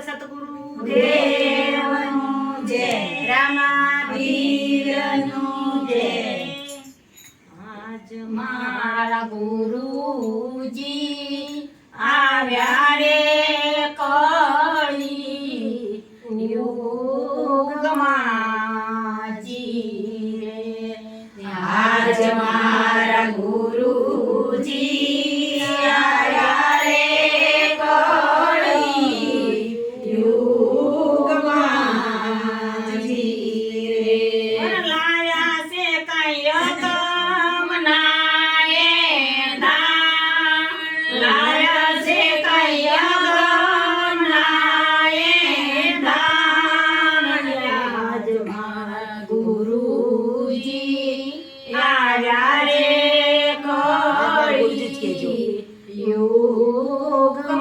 સતગુરુ દેવનું જય, રામાપીરનું જય. આજ મારા ગુરુજી આવ્યા રે કળી યુગમાં જી રે. આજ મારા ગુરુજી આવ્યા રે કળી યુગમાં જી રે. લાવ્યા છે કઈ અગમના એ દાન, લાવ્યા છે કઈ અગમના એ દાન. આજ મારા ગુરુજી આવ્યા રે કળી યુગમાં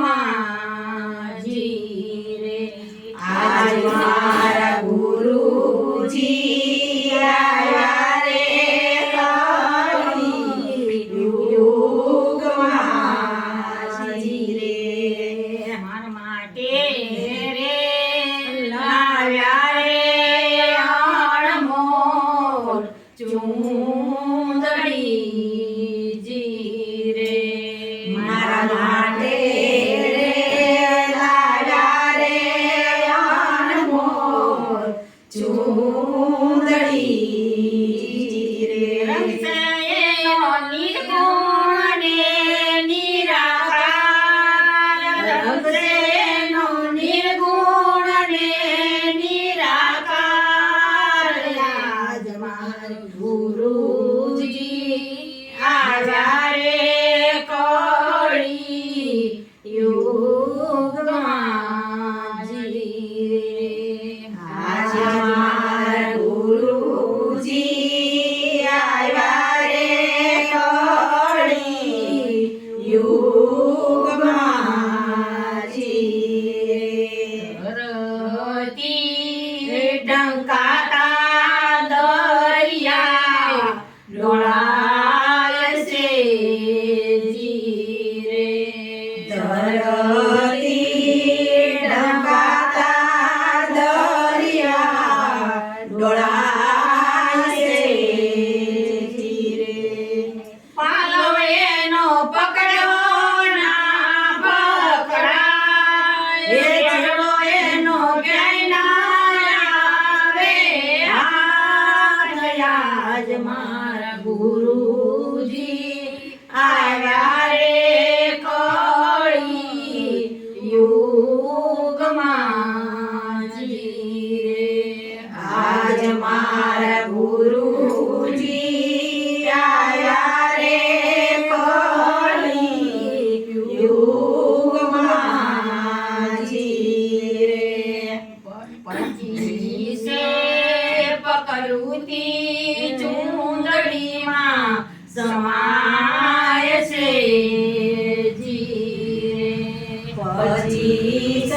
જી રે. આજ મારા ગુરુજી આવ્યા રે કળી યુગમાં જી રે. મારા માટે રે લાવ્યા રે અણમોલ ચૂંદડી જી રે. મારા માટે રે લાવ્યા રે અણમોલ ચૂંદડી જી રે. રંગસે એનો નિર્ગુણ ને નિરાકાર, રંગસે એનો નિર્ગુણ ને નિરાકાર. આજ મારા ગુરુજી આવ્યા રે કળી યુગમાં જી રે. આજ મારા ગુરુજી આવ્યા રે કળી યુગમાં જી રે. ધરતી ડંકાતા દરિયા ડોળાય છે જી રે. ધરતી ડંકાતા દરિયા ડોળાય છે જી રે. પાલવ એનો પકડ્યો ના પકડાય, એ ચડો એનો ક્યાંય ના આવે હાથ. આજ મારા ગુરુજી આવ્યા રે કળી યુગમાં જી રે. આજ મારા ગુરુજી આવ્યા રે કળી યુગમાં જી રે. પચીસે પકડુતી ચૂંદડીમાં સમાય છે જી રે. પચીસ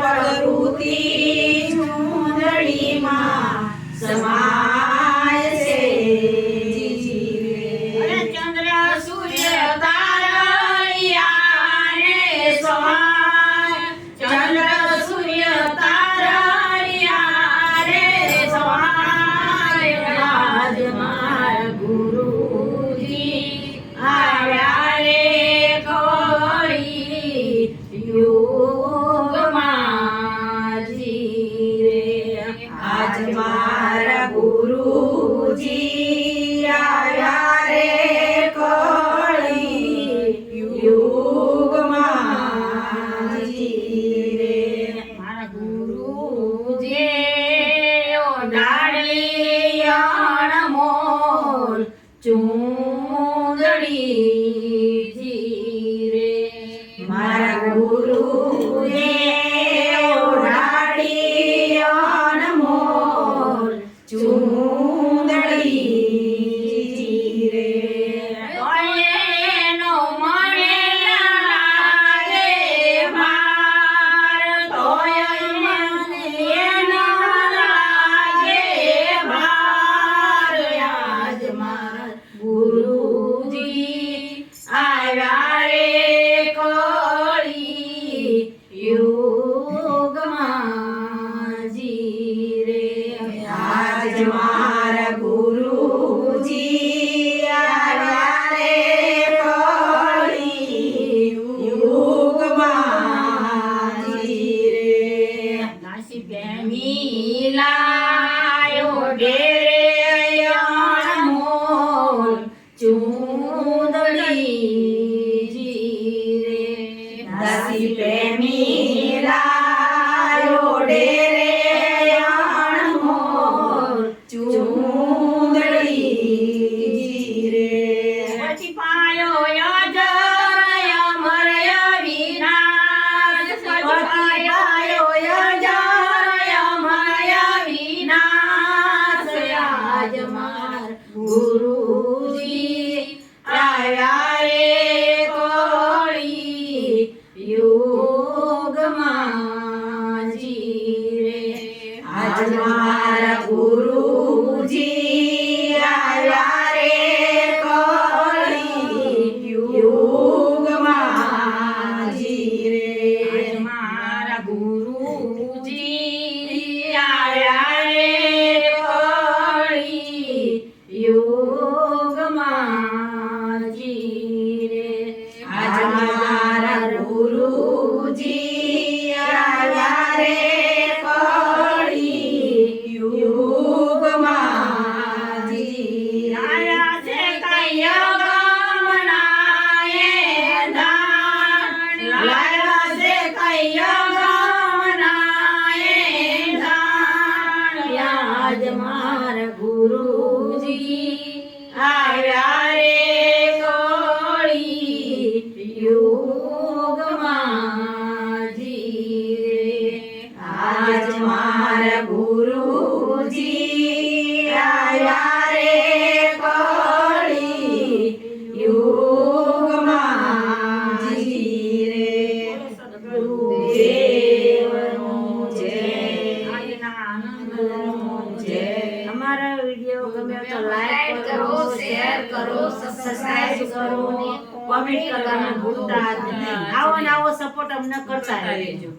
પકડુતી ચૂંદડીમાં સમાય છે જી રે. ચંદ્ર સૂર્ય તારળિયા ને સમાય, ચંદ્ર સૂર્ય તારળિયા રે સમાય. યુગમાં જીરે આજ મારા ગુરુજી આવ્યા રે કળી યુગમાં જીરે દાસી પ્રેમી લાયો ડેરે અણમોલ ચૂંદડી જીરે દાસી પ્રેમી લાયો ડેરે અણમોલ ચૂંદડી જીરે પછી પાયો યજર અમર વિનાશ પછી પાયો યજર અમર વિનાશ આજ માર ગુરુજી આવ્યા રે કોળી યુગમાં જીરે આજ મારા ગુરુજી આવ્યા રે કળી યુગમાં જીરે આજ મારા ગુરુજી આવ્યા રે કોળી યુગમાં જીરે આજ મારા ગુરુજી આવ્યા રે કળી યુગમાં જીરે આયા છે કૈયા ગામનાએ દાન લાયા છે કૈયા ગામનાએ દાન યાદ માર ગુરુજી આવ્યા રે કોળી યુગમાં જીરે આજ મારા ગુરુજી આવ્યા રે કળી યુગમાં જીરે ગુરુદેવનું જય જય અમારા વિડીયો ગમે તો લાઈક કરો શેર કરો સબસ્ક્રાઇબ કરો કોમેન્ટ કરવાનું ભૂલતા જ નહીં આવો ને આવો સપોર્ટ અમને કરતા રહેજો